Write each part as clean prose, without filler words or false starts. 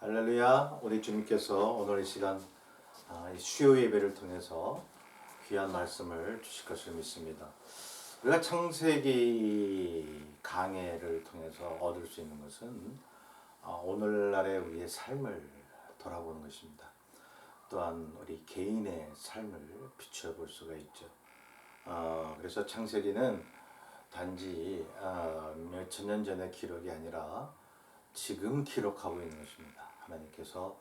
할렐루야. 우리 주님께서 오늘 이 시간 수요 예배를 통해서 귀한 말씀을 주실 것을 믿습니다. 우리가 창세기 강해를 통해서 얻을 수 있는 것은 오늘날의 우리의 삶을 돌아보는 것입니다. 또한 우리 개인의 삶을 비추어 볼 수가 있죠. 그래서 창세기는 단지 몇 천 년 전의 기록이 아니라 지금 기록하고 있는 것입니다. 하나님께서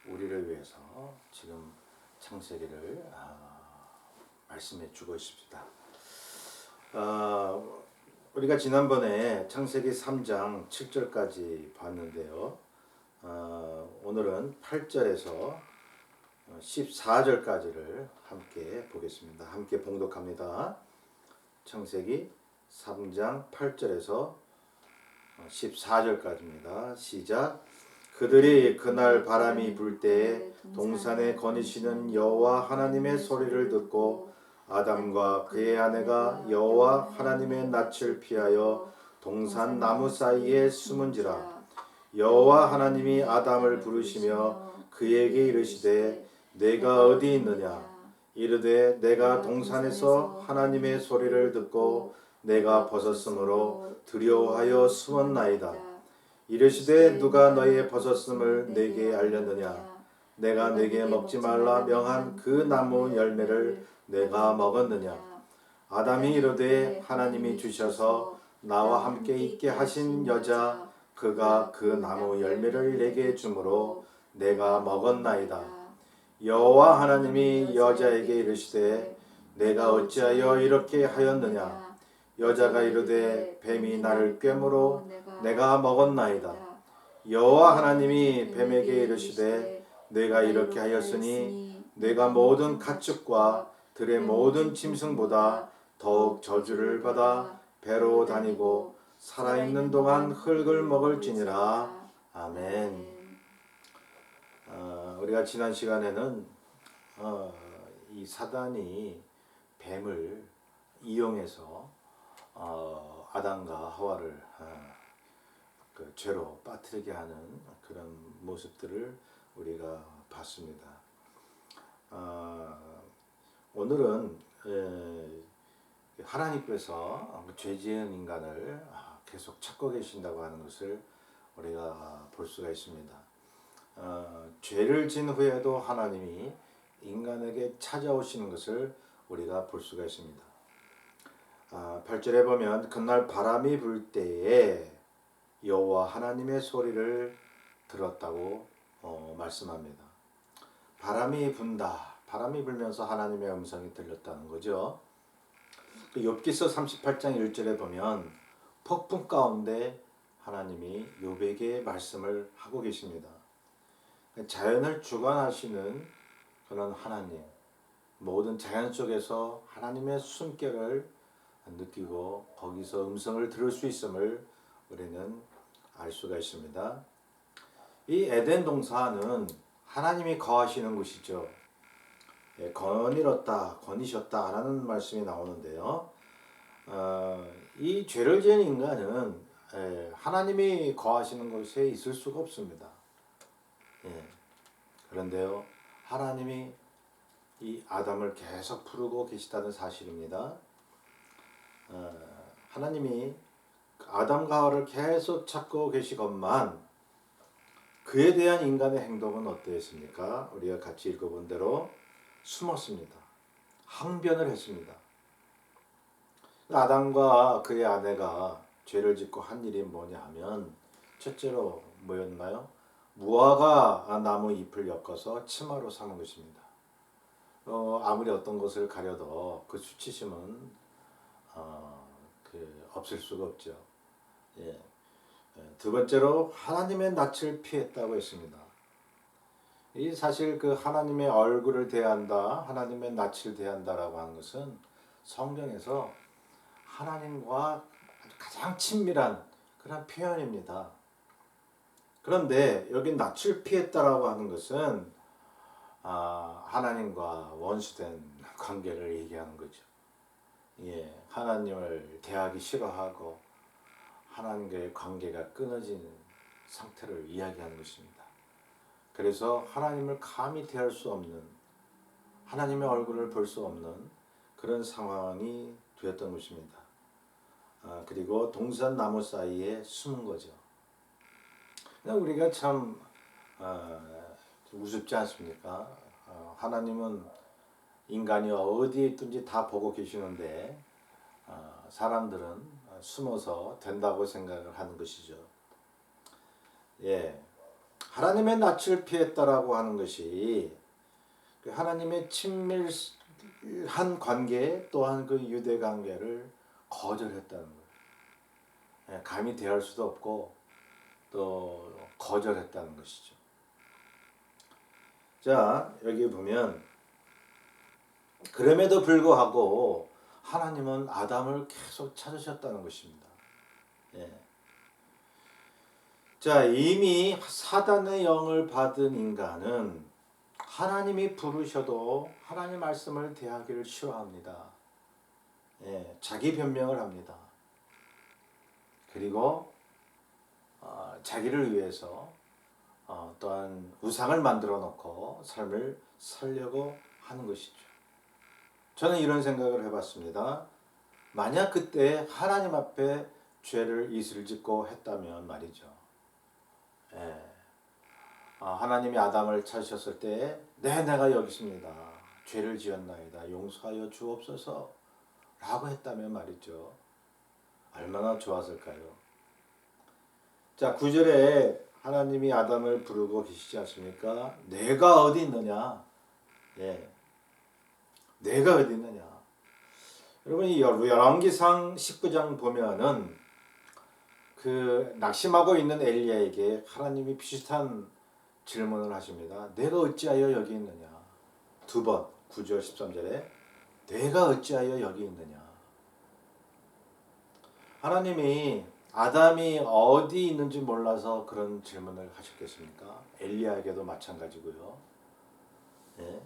우리를 위해서 지금 창세기를 말씀해 주고 있습니다. 우리가 지난번에 창세기 3장 7절까지 봤는데요. 오늘은 8절에서 14절까지를 함께 보겠습니다. 함께 봉독합니다. 창세기 3장 8절에서 14절까지입니다. 시작. 그들이 그날 바람이 불 때에 동산에 거니시는 여호와 하나님의 소리를 듣고 아담과 그의 아내가 여호와 하나님의 낯을 피하여 동산 나무 사이에 숨은지라. 여호와 하나님이 아담을 부르시며 그에게 이르시되 내가 어디 있느냐. 이르되 내가 동산에서 하나님의 소리를 듣고 내가 벗었으므로 두려워하여 숨었나이다. 이르시되 누가 너의 벗었음을 내게 알렸느냐. 내가 내게 먹지 말라 명한 그 나무 열매를 내가 먹었느냐. 아담이 이르되 하나님이 주셔서 나와 함께 있게 하신 여자 그가 그 나무 열매를 내게 주므로 내가 먹었나이다. 여호와 하나님이 여자에게 이르시되 내가 어찌하여 이렇게 하였느냐. 여자가 이르되 뱀이 나를 꿰므로 내가 먹었나이다. 여호와 하나님이 뱀에게 이르시되 내가 이렇게 하였으니 내가 모든 가축과 들의 모든 짐승보다 더욱 저주를 받아 배로 다니고 살아있는 동안 흙을 먹을지니라. 아멘. 우리가 지난 시간에는 이 사단이 뱀을 이용해서 아담과 하와를 그 죄로 빠뜨리게 하는 그런 모습들을 우리가 봤습니다. 오늘은 하나님께서 죄 지은 인간을 계속 찾고 계신다고 하는 것을 우리가 볼 수가 있습니다. 죄를 지은 후에도 하나님이 인간에게 찾아오시는 것을 우리가 볼 수가 있습니다. 8절에 보면 그날 바람이 불 때에 여호와 하나님의 소리를 들었다고 말씀합니다. 바람이 분다. 바람이 불면서 하나님의 음성이 들렸다는 거죠. 욥기서 38장 1절에 보면 폭풍 가운데 하나님이 욥에게 말씀을 하고 계십니다. 자연을 주관하시는 그런 하나님, 모든 자연 속에서 하나님의 숨결을 느끼고 거기서 음성을 들을 수 있음을 우리는 알 수가 있습니다. 이 에덴 동산은 하나님이 거하시는 곳이죠. 거닐었다, 거니셨다 라는 말씀이 나오는데요. 이 죄를 지은 인간은 하나님이 거하시는 곳에 있을 수가 없습니다. 그런데요, 하나님이 이 아담을 계속 부르고 계시다는 사실입니다. 하나님이 아담과 하와를 계속 찾고 계시건만 그에 대한 인간의 행동은 어떠했습니까? 우리가 같이 읽어본 대로 숨었습니다. 항변을 했습니다. 아담과 그의 아내가 죄를 짓고 한 일이 뭐냐 하면 첫째로 뭐였나요? 무화과 나무 잎을 엮어서 치마로 삼은 것입니다. 아무리 어떤 것을 가려도 그 수치심은 없을 수가 없죠. 두 번째로 하나님의 낯을 피했다고 했습니다. 이 사실 그 하나님의 얼굴을 대한다, 하나님의 낯을 대한다라고 하는 것은 성경에서 하나님과 가장 친밀한 그런 표현입니다. 그런데 여기 낯을 피했다라고 하는 것은 하나님과 원수된 관계를 얘기하는 거죠. 하나님을 대하기 싫어하고 하나님과의 관계가 끊어지는 상태를 이야기하는 것입니다. 그래서 하나님을 감히 대할 수 없는, 하나님의 얼굴을 볼 수 없는 그런 상황이 되었던 것입니다. 그리고 동산 나무 사이에 숨은 거죠. 우리가 참 우습지 않습니까? 하나님은 인간이 어디에 있든지 다 보고 계시는데 사람들은 숨어서 된다고 생각을 하는 것이죠. 예, 하나님의 낯을 피했다라고 하는 것이 하나님의 친밀한 관계 또한 그 유대 관계를 거절했다는 거예요. 예, 감히 대할 수도 없고 또 거절했다는 것이죠. 자, 여기 보면 그럼에도 불구하고 하나님은 아담을 계속 찾으셨다는 것입니다. 예. 자, 이미 사단의 영을 받은 인간은 하나님이 부르셔도 하나님 말씀을 대하기를 싫어합니다. 예, 자기 변명을 합니다. 그리고 자기를 위해서 또한 우상을 만들어 놓고 삶을 살려고 하는 것이죠. 저는 이런 생각을 해봤습니다. 만약 그때 하나님 앞에 죄를 이슬짓고 했다면 말이죠. 예. 하나님이 아담을 찾으셨을 때 내가 여기 있습니다. 죄를 지었나이다. 용서하여 주옵소서 라고 했다면 말이죠. 얼마나 좋았을까요? 자, 9절에 하나님이 아담을 부르고 계시지 않습니까? 내가 어디 있느냐? 예. 내가 어디 있느냐? 여러분, 이 열왕기상 19장 보면은 그 낙심하고 있는 엘리야에게 하나님이 비슷한 질문을 하십니다. 내가 어찌하여 여기 있느냐? 두 번, 9절 13절에 내가 어찌하여 여기 있느냐? 하나님이 아담이 어디 있는지 몰라서 그런 질문을 하셨겠습니까? 엘리야에게도 마찬가지고요. 네.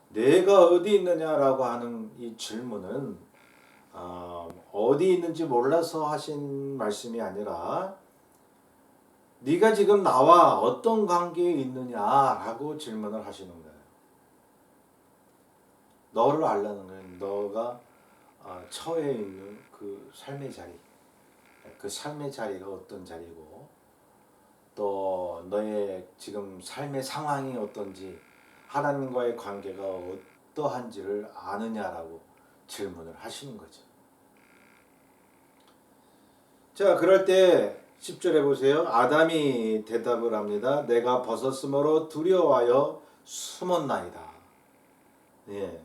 내가 어디 있느냐라고 하는 이 질문은 어디 있는지 몰라서 하신 말씀이 아니라 네가 지금 나와 어떤 관계에 있느냐라고 질문을 하시는 거예요. 너를 알라는 거예요. 너가 처해 있는 그 삶의 자리, 그 삶의 자리가 어떤 자리고 또 너의 지금 삶의 상황이 어떤지 하나님과의 관계가 어떠한지를 아느냐라고 질문을 하시는 거죠. 자, 그럴 때 10절에 보세요. 아담이 대답을 합니다. 내가 벗었으므로 두려워하여 숨었나이다. 예.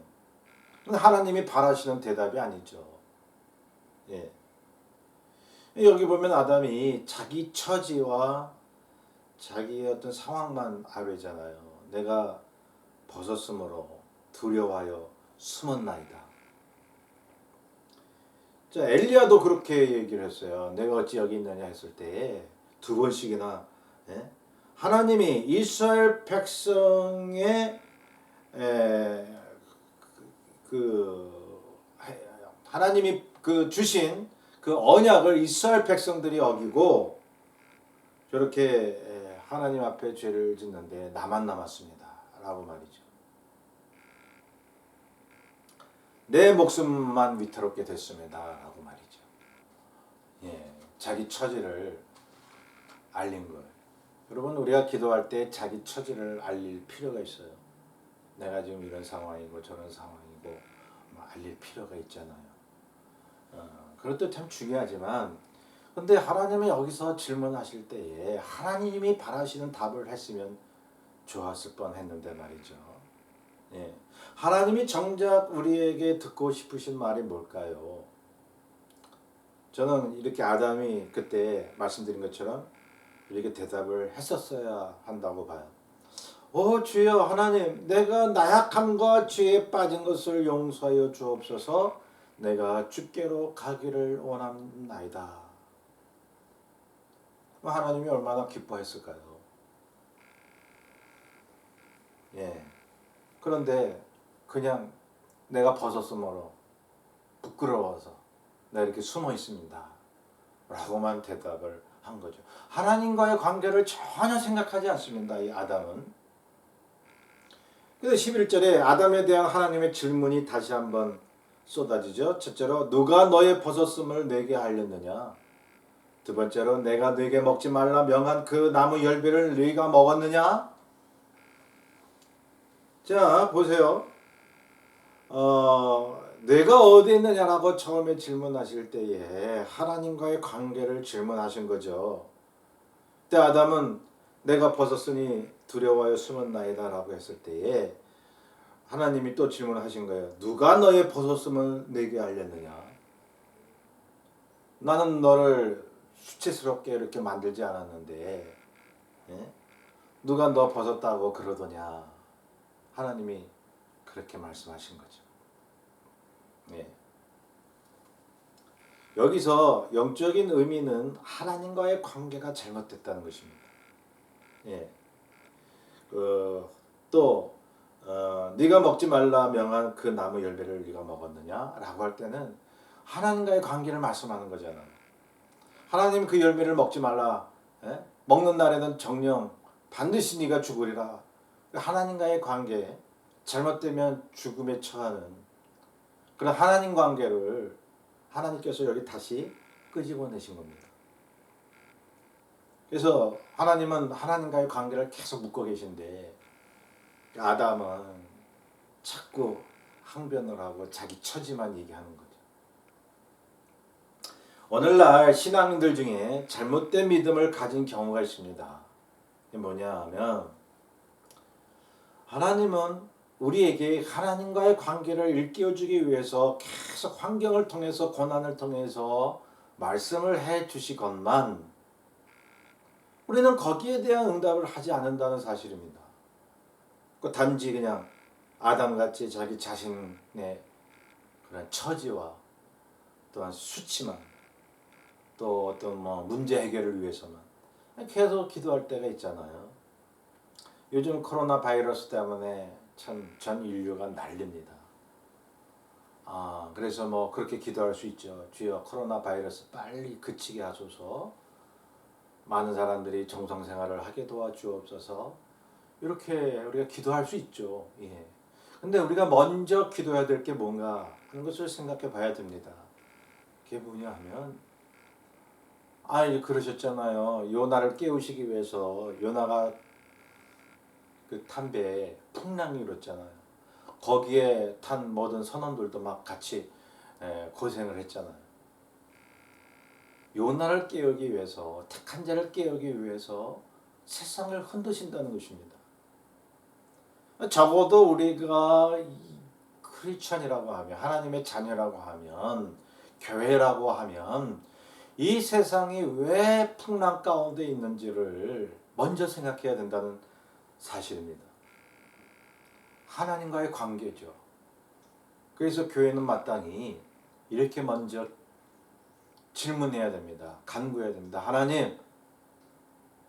하나님이 바라시는 대답이 아니죠. 예. 여기 보면 아담이 자기 처지와 자기의 어떤 상황만 아뢰잖아요. 내가 벗었으므로 두려워하여 숨었나이다. 자, 엘리야도 그렇게 얘기를 했어요. 내가 어찌 여기 있느냐 했을 때 두 번씩이나 하나님이 이스라엘 백성의 하나님이 주신 그 언약을 이스라엘 백성들이 어기고 저렇게 하나님 앞에 죄를 짓는데 나만 남았습니다. 라고 말이죠. 내 목숨만 위태롭게 됐습니다. 라고 말이죠. 예, 자기 처지를 알린 거예요. 여러분, 우리가 기도할 때 자기 처지를 알릴 필요가 있어요. 내가 지금 이런 상황이고 저런 상황이고 알릴 필요가 있잖아요. 그것도 참 중요하지만 근데 하나님이 여기서 질문하실 때에 하나님이 바라시는 답을 했으면 좋았을 뻔했는데 말이죠. 예. 하나님이 정작 우리에게 듣고 싶으신 말이 뭘까요? 저는 이렇게 아담이 그때 말씀드린 것처럼 이렇게 대답을 했었어야 한다고 봐요. 주여 하나님, 내가 나약함과 죄에 빠진 것을 용서하여 주옵소서. 내가 주께로 가기를 원합나이다. 하나님이 얼마나 기뻐했을까요? 예. 그런데 그냥 내가 벗었으므로 부끄러워서 내가 이렇게 숨어 있습니다. 라고만 대답을 한 거죠. 하나님과의 관계를 전혀 생각하지 않습니다. 이 아담은. 그래서 11절에 아담에 대한 하나님의 질문이 다시 한번 쏟아지죠. 첫째로 누가 너의 벗었음을 내게 알렸느냐. 두 번째로 내가 네게 먹지 말라 명한 그 나무 열매를 네가 먹었느냐. 자 보세요. 내가 어디 있느냐라고 처음에 질문하실 때에 하나님과의 관계를 질문하신 거죠. 그때 아담은 내가 벗었으니 두려워하여 숨었나이다 라고 했을 때에 하나님이 또 질문하신 거예요. 누가 너의 벗었음을 내게 알렸느냐. 나는 너를 수치스럽게 이렇게 만들지 않았는데 예? 누가 너 벗었다고 그러더냐. 하나님이 그렇게 말씀하신 거죠. 예. 여기서 영적인 의미는 하나님과의 관계가 잘못됐다는 것입니다. 예. 또 네가 먹지 말라 명한 그 나무 열매를 네가 먹었느냐라고 할 때는 하나님과의 관계를 말씀하는 거잖아요. 하나님 그 열매를 먹지 말라. 예? 먹는 날에는 정령 반드시 네가 죽으리라. 하나님과의 관계 잘못되면 죽음에 처하는 그런 하나님 관계를 하나님께서 여기 다시 끄집어내신 겁니다. 그래서 하나님은 하나님과의 관계를 계속 묶고 계신데 아담은 자꾸 항변을 하고 자기 처지만 얘기하는 거죠. 오늘날 신앙인들 중에 잘못된 믿음을 가진 경우가 있습니다. 이게 뭐냐 하면 하나님은 우리에게 하나님과의 관계를 일깨워주기 위해서 계속 환경을 통해서 고난을 통해서 말씀을 해 주시건만 우리는 거기에 대한 응답을 하지 않는다는 사실입니다. 단지 그냥 아담같이 자기 자신의 그런 처지와 또한 수치만 또 어떤 문제 해결을 위해서만 계속 기도할 때가 있잖아요. 요즘 코로나 바이러스 때문에 참 전 인류가 난립니다. 그래서 그렇게 기도할 수 있죠. 주여 코로나 바이러스 빨리 그치게 하소서. 많은 사람들이 정상생활을 하게 도와주옵소서. 이렇게 우리가 기도할 수 있죠. 예. 근데 우리가 먼저 기도해야 될 게 뭔가 그런 것을 생각해 봐야 됩니다. 그게 뭐냐 하면 그러셨잖아요. 요나를 깨우시기 위해서 요나가 그 탄 배에 풍랑이 일었잖아요. 거기에 탄 모든 선원들도 막 같이 고생을 했잖아요. 요나를 깨우기 위해서 택한 자를 깨우기 위해서 세상을 흔드신다는 것입니다. 적어도 우리가 크리스천이라고 하면 하나님의 자녀라고 하면 교회라고 하면 이 세상이 왜 풍랑 가운데 있는지를 먼저 생각해야 된다는 사실입니다. 하나님과의 관계죠. 그래서 교회는 마땅히 이렇게 먼저 질문해야 됩니다. 간구해야 됩니다. 하나님,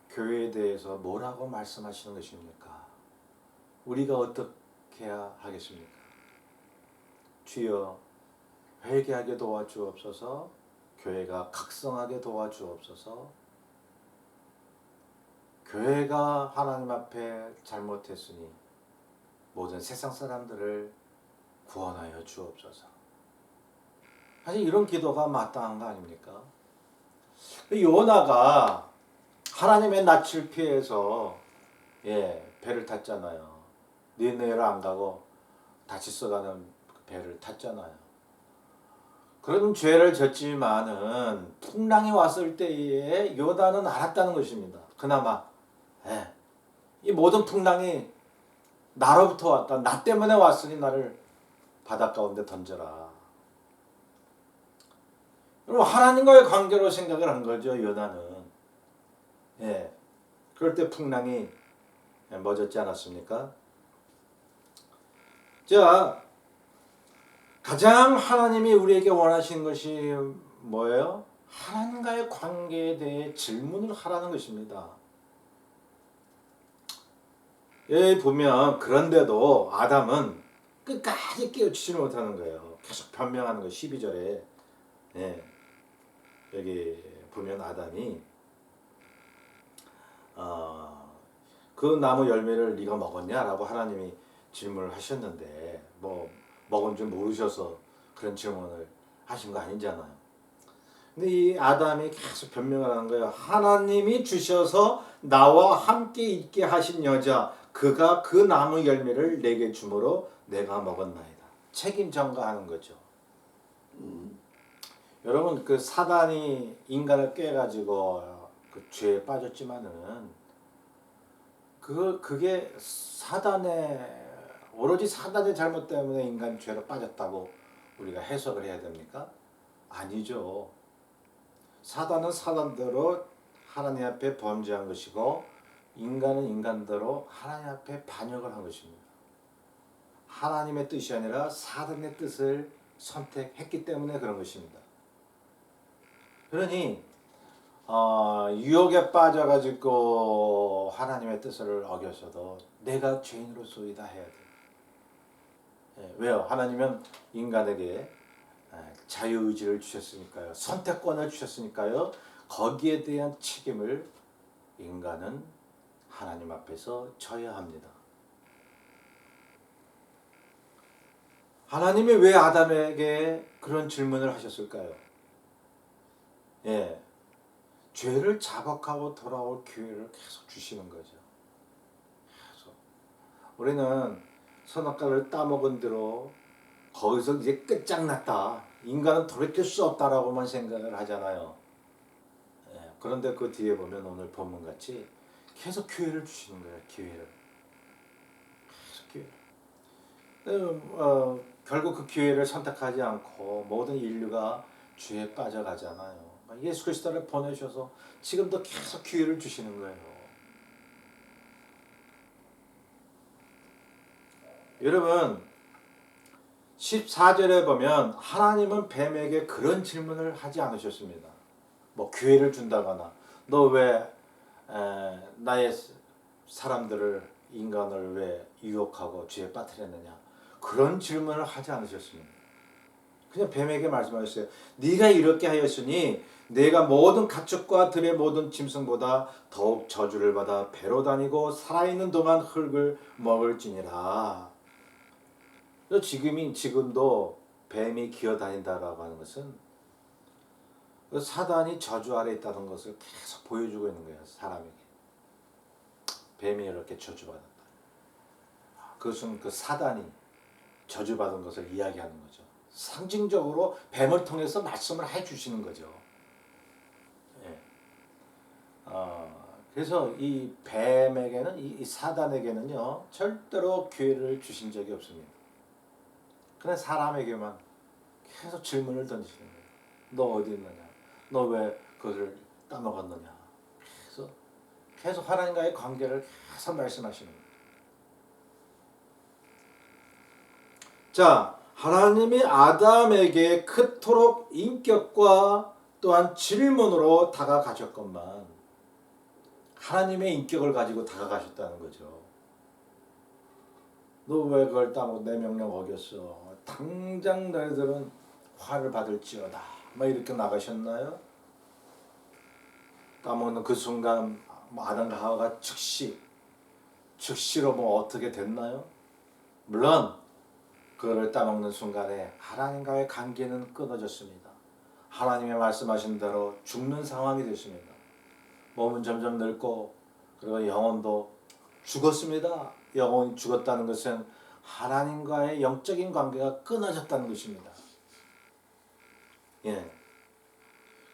교회에 대해서 뭐라고 말씀하시는 것입니까? 우리가 어떻게 해야 하겠습니까? 주여, 회개하게 도와주옵소서. 교회가 각성하게 도와주옵소서. 교회가 하나님 앞에 잘못했으니 모든 세상 사람들을 구원하여 주옵소서. 사실 이런 기도가 마땅한 거 아닙니까? 요나가 하나님의 낯을 피해서 배를 탔잖아요. 니느웨를 안 가고 다시스 가는 배를 탔잖아요. 그런 죄를 졌지만은 풍랑이 왔을 때에 요나는 알았다는 것입니다. 그나마 이 모든 풍랑이 나로부터 왔다. 나 때문에 왔으니 나를 바닷 가운데 던져라. 그럼 하나님과의 관계로 생각을 한 거죠. 요나는. 그럴 때 풍랑이 멎었지 않았습니까? 자, 가장 하나님이 우리에게 원하시는 것이 뭐예요? 하나님과의 관계에 대해 질문을 하라는 것입니다. 여기 보면 그런데도 아담은 끝까지 깨우치지 못하는 거예요. 계속 변명하는 거예요. 12절에 여기 보면 아담이 그 나무 열매를 네가 먹었냐라고 하나님이 질문을 하셨는데 뭐 먹은 줄 모르셔서 그런 질문을 하신 거 아니잖아요. 근데 이 아담이 계속 변명을 하는 거예요. 하나님이 주셔서 나와 함께 있게 하신 여자 그가 그 나무 열매를 내게 주므로 내가 먹었나이다. 책임 전가하는 거죠. 여러분 그 사단이 인간을 깨가지고 그 죄에 빠졌지만은 그게 오로지 사단의 잘못 때문에 인간 죄로 빠졌다고 우리가 해석을 해야 됩니까? 아니죠. 사단은 사단대로 하나님 앞에 범죄한 것이고 인간은 인간대로 하나님 앞에 반역을 한 것입니다. 하나님의 뜻이 아니라 사단의 뜻을 선택했기 때문에 그런 것입니다. 그러니 유혹에 빠져가지고 하나님의 뜻을 어겨서도 내가 죄인으로서이다 해야 돼요. 왜요? 하나님은 인간에게 자유의지를 주셨으니까요. 선택권을 주셨으니까요. 거기에 대한 책임을 인간은 하나님 앞에서 져야 합니다. 하나님이 왜 아담에게 그런 질문을 하셨을까요? 죄를 자복하고 돌아올 기회를 계속 주시는 거죠. 계속. 우리는 선악과를 따먹은 대로 거기서 이제 끝장났다. 인간은 돌이킬 수 없다라고만 생각을 하잖아요. 그런데 그 뒤에 보면 오늘 본문같이 계속 기회를 주시는 거예요. 기회를. 계속 기회를. 결국 그 기회를 선택하지 않고 모든 인류가 죄에 빠져가잖아요. 예수 그리스도를 보내셔서 지금도 계속 기회를 주시는 거예요. 여러분 14절에 보면 하나님은 뱀에게 그런 질문을 하지 않으셨습니다. 뭐 기회를 준다거나 너 왜 나의 사람들을 인간을 왜 유혹하고 죄에 빠뜨렸느냐 그런 질문을 하지 않으셨습니다. 그냥 뱀에게 말씀하셨어요. 네가 이렇게 하였으니 내가 모든 가축과 들의 모든 짐승보다 더욱 저주를 받아 배로 다니고 살아있는 동안 흙을 먹을지니라. 지금도 뱀이 기어다닌다라고 하는 것은 사단이 저주 아래 있다는 것을 계속 보여주고 있는 거예요. 사람에게. 뱀이 이렇게 저주받았다. 그것은 그 사단이 저주받은 것을 이야기하는 거죠. 상징적으로 뱀을 통해서 말씀을 해주시는 거죠. 그래서 이 뱀에게는 이 사단에게는요 절대로 기회를 주신 적이 없습니다. 그냥 사람에게만 계속 질문을 던지시는 거예요. 너 어디 있느냐? 너 왜 그것을 따먹었느냐? 계속 하나님과의 관계를 계속 말씀하시는 거예요. 자, 하나님이 아담에게 그토록 인격과 또한 질문으로 다가가셨건만 하나님의 인격을 가지고 다가가셨다는 거죠. 너 왜 그걸 따먹고 내 명령 어겼어? 당장 너희들은 화를 받을지어다. 막 이렇게 나가셨나요? 따먹는 그 순간 아담과 하와가 즉시로 뭐 어떻게 됐나요? 물론 그거를 따먹는 순간에 하나님과의 관계는 끊어졌습니다. 하나님의 말씀하신 대로 죽는 상황이 됐습니다. 몸은 점점 늙고 그리고 영혼도 죽었습니다. 영혼이 죽었다는 것은 하나님과의 영적인 관계가 끊어졌다는 것입니다.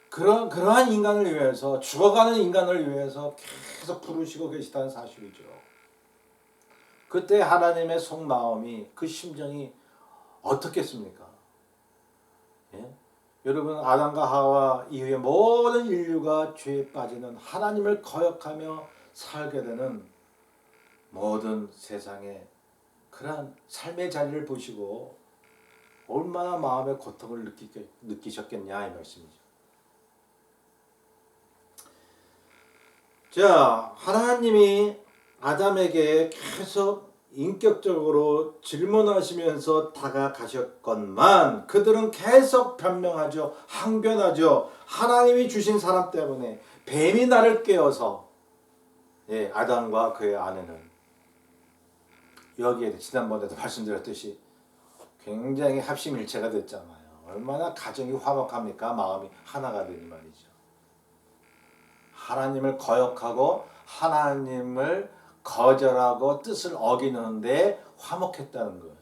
그러한 인간을 위해서 죽어가는 인간을 위해서 계속 부르시고 계시다는 사실이죠. 그때 하나님의 속마음이 그 심정이 어떻겠습니까? 여러분 아담과 하와 이후에 모든 인류가 죄에 빠지는 하나님을 거역하며 살게 되는 모든 세상에 그러한 삶의 자리를 보시고 얼마나 마음의 고통을 느끼셨겠냐 이 말씀이죠. 자, 하나님이 아담에게 계속 인격적으로 질문하시면서 다가가셨건만 그들은 계속 변명하죠. 항변하죠. 하나님이 주신 사람 때문에 뱀이 나를 깨어서 아담과 그의 아내는 여기에 지난번에도 말씀드렸듯이 굉장히 합심일체가 됐잖아요. 얼마나 가정이 화목합니까? 마음이 하나가 되니 말이죠. 하나님을 거역하고 하나님을 거절하고 뜻을 어기는데 화목했다는 거예요.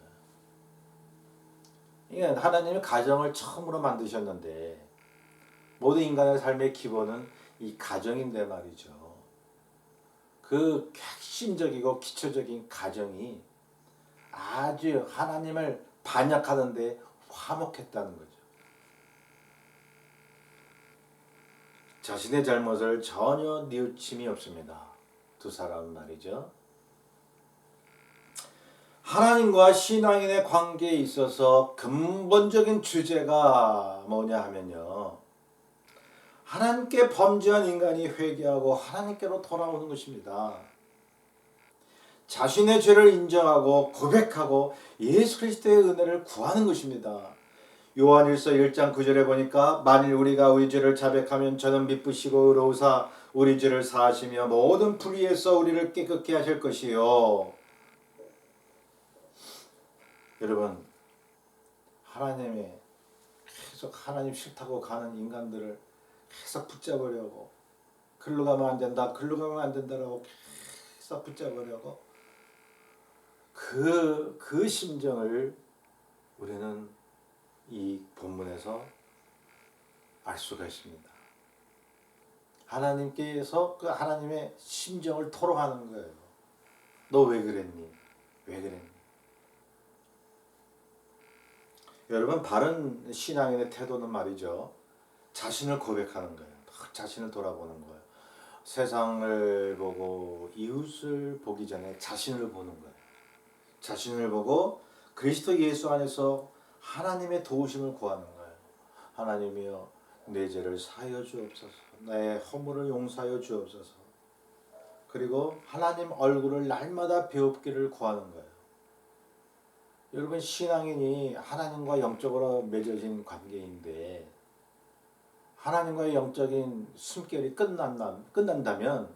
그러니까 하나님이 가정을 처음으로 만드셨는데 모든 인간의 삶의 기본은 이 가정인데 말이죠. 그 핵심적이고 기초적인 가정이 아주 하나님을 반역하는데 화목했다는 거죠. 자신의 잘못을 전혀 뉘우침이 없습니다. 두 사람은 말이죠. 하나님과 신앙인의 관계에 있어서 근본적인 주제가 뭐냐 하면요. 하나님께 범죄한 인간이 회개하고 하나님께로 돌아오는 것입니다. 자신의 죄를 인정하고 고백하고 예수 그리스도의 은혜를 구하는 것입니다. 요한일서 1장 9절에 보니까 만일 우리가 우리 죄를 자백하면 저는 미쁘시고 의로우사 우리 죄를 사하시며 모든 불의에서 우리를 깨끗게 하실 것이요. 여러분, 하나님의 계속 하나님 싫다고 가는 인간들을 계속 붙잡으려고 글로 가면 안 된다, 글로 가면 안 된다라고 계속 붙잡으려고 그 심정을 우리는 이 본문에서 알 수가 있습니다. 하나님께서 그 하나님의 심정을 토로하는 거예요. 너 왜 그랬니? 왜 그랬니? 여러분, 바른 신앙인의 태도는 말이죠. 자신을 고백하는 거예요. 자신을 돌아보는 거예요. 세상을 보고 이웃을 보기 전에 자신을 보는 거예요. 자신을 보고 그리스도 예수 안에서 하나님의 도우심을 구하는 거예요. 하나님이여 내 죄를 사하여 주옵소서. 나의 허물을 용서하여 주옵소서. 그리고 하나님 얼굴을 날마다 배웁기를 구하는 거예요. 여러분, 신앙인이 하나님과 영적으로 맺어진 관계인데 하나님과의 영적인 숨결이 끝난다면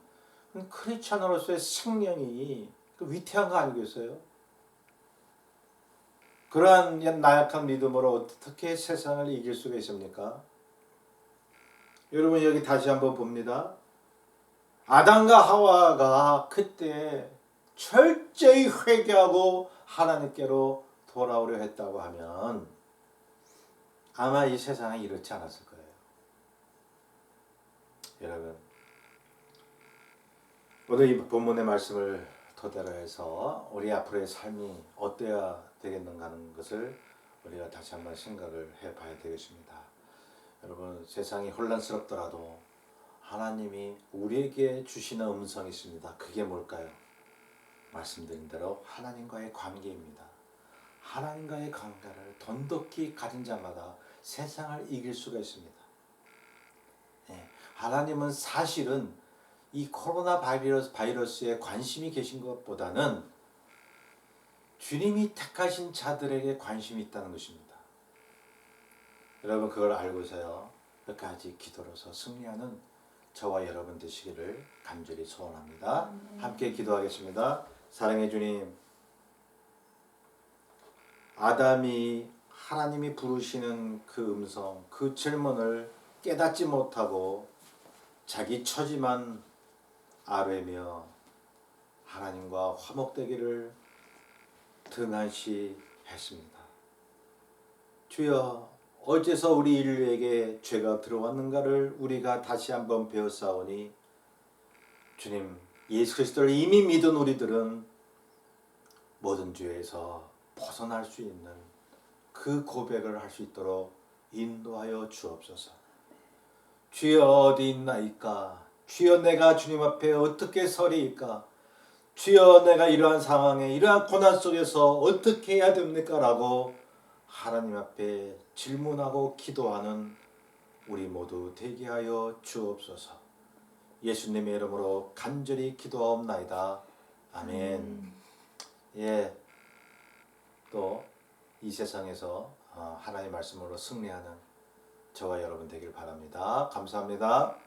크리스찬으로서의 생명이 위태한 거 아니겠어요? 그러한 나약한 믿음으로 어떻게 세상을 이길 수가 있습니까? 여러분, 여기 다시 한번 봅니다. 아담과 하와가 그때 철저히 회개하고 하나님께로 돌아오려 했다고 하면 아마 이 세상이 이렇지 않았을 거예요. 여러분, 오늘 이 본문의 말씀을 토대로 해서 우리 앞으로의 삶이 어때야 되겠는가 하는 것을 우리가 다시 한번 생각을 해봐야 되겠습니다. 여러분, 세상이 혼란스럽더라도 하나님이 우리에게 주시는 음성이 있습니다. 그게 뭘까요? 말씀드린 대로 하나님과의 관계입니다. 하나님과의 관계를 돈독히 가진 자마다 세상을 이길 수가 있습니다. 하나님은 사실은 이 코로나 바이러스에 관심이 계신 것보다는 주님이 택하신 자들에게 관심이 있다는 것입니다. 여러분, 그걸 알고서요 끝까지 기도로서 승리하는 저와 여러분 되시기를 간절히 소원합니다. 함께 기도하겠습니다. 사랑의 주님, 아담이 하나님이 부르시는 그 음성, 그 질문을 깨닫지 못하고 자기 처지만 아뢰며 하나님과 화목되기를 등한시 했습니다. 주여, 어째서 우리 인류에게 죄가 들어왔는가를 우리가 다시 한번 배웠사오니 주님, 예수 그리스도를 이미 믿은 우리들은 모든 죄에서 벗어날 수 있는 그 고백을 할 수 있도록 인도하여 주옵소서. 주여, 어디 있나이까? 주여, 내가 주님 앞에 어떻게 서리이까? 주여, 내가 이러한 상황에 이러한 고난 속에서 어떻게 해야 됩니까? 라고 하나님 앞에 질문하고 기도하는 우리 모두 되게 하여 주옵소서. 예수님의 이름으로 간절히 기도하옵나이다. 아멘. 예, 또 이 세상에서 하나님의 말씀으로 승리하는 저와 여러분 되길 바랍니다. 감사합니다.